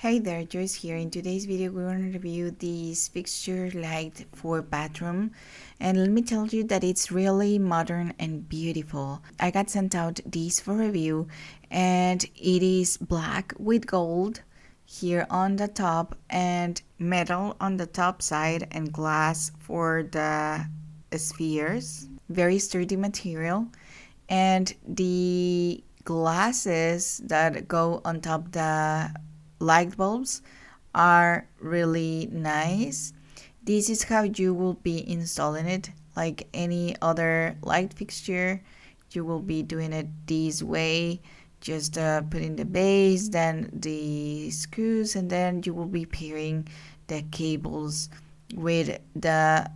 Hey there, Joyce here. In today's video, we're going to review this fixture light for bathroom. And let me tell you that it's really modern and beautiful. I got sent out this for review and it is black with gold here on the top and metal on the top side and glass for the spheres. Very sturdy material. And the glasses that go on top the light bulbs are really nice. This is how you will be installing it, like any other light fixture. You will be doing it this way, just putting the base, then the screws, and then you will be pairing the cables with the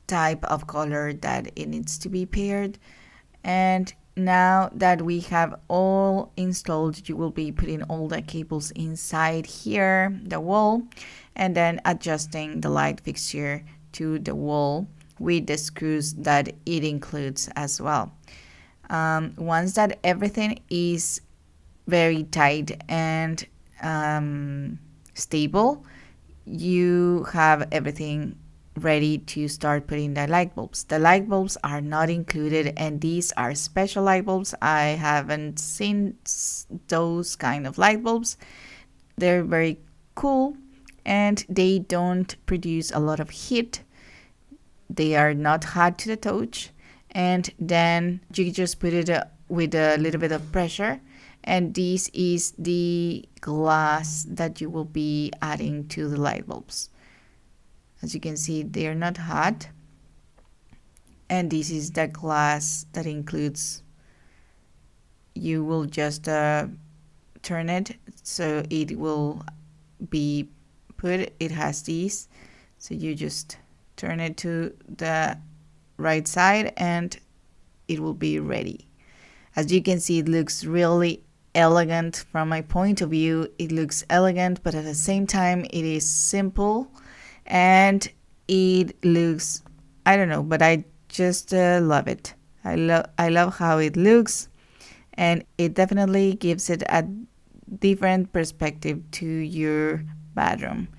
type of color that it needs to be paired. And now that we have all installed, you will be putting all the cables inside here, the wall, and then adjusting the light fixture to the wall with the screws that it includes as well. Once that everything is very tight and stable, you have everything ready to start putting the light bulbs. The light bulbs are not included, and these are special light bulbs. I haven't seen those kind of light bulbs. They're very cool and they don't produce a lot of heat. They are not hot to the touch, and then you just put it with a little bit of pressure, and this is the glass that you will be adding to the light bulbs. As you can see, they are not hot. And this is the glass that includes. You will just turn it so it will be put. It has these. So you just turn it to the right side and it will be ready. As you can see, it looks really elegant from my point of view. It looks elegant, but at the same time, it is simple. And it looks, I don't know, but I just love it. I love how it looks, and it definitely gives it a different perspective to your bathroom.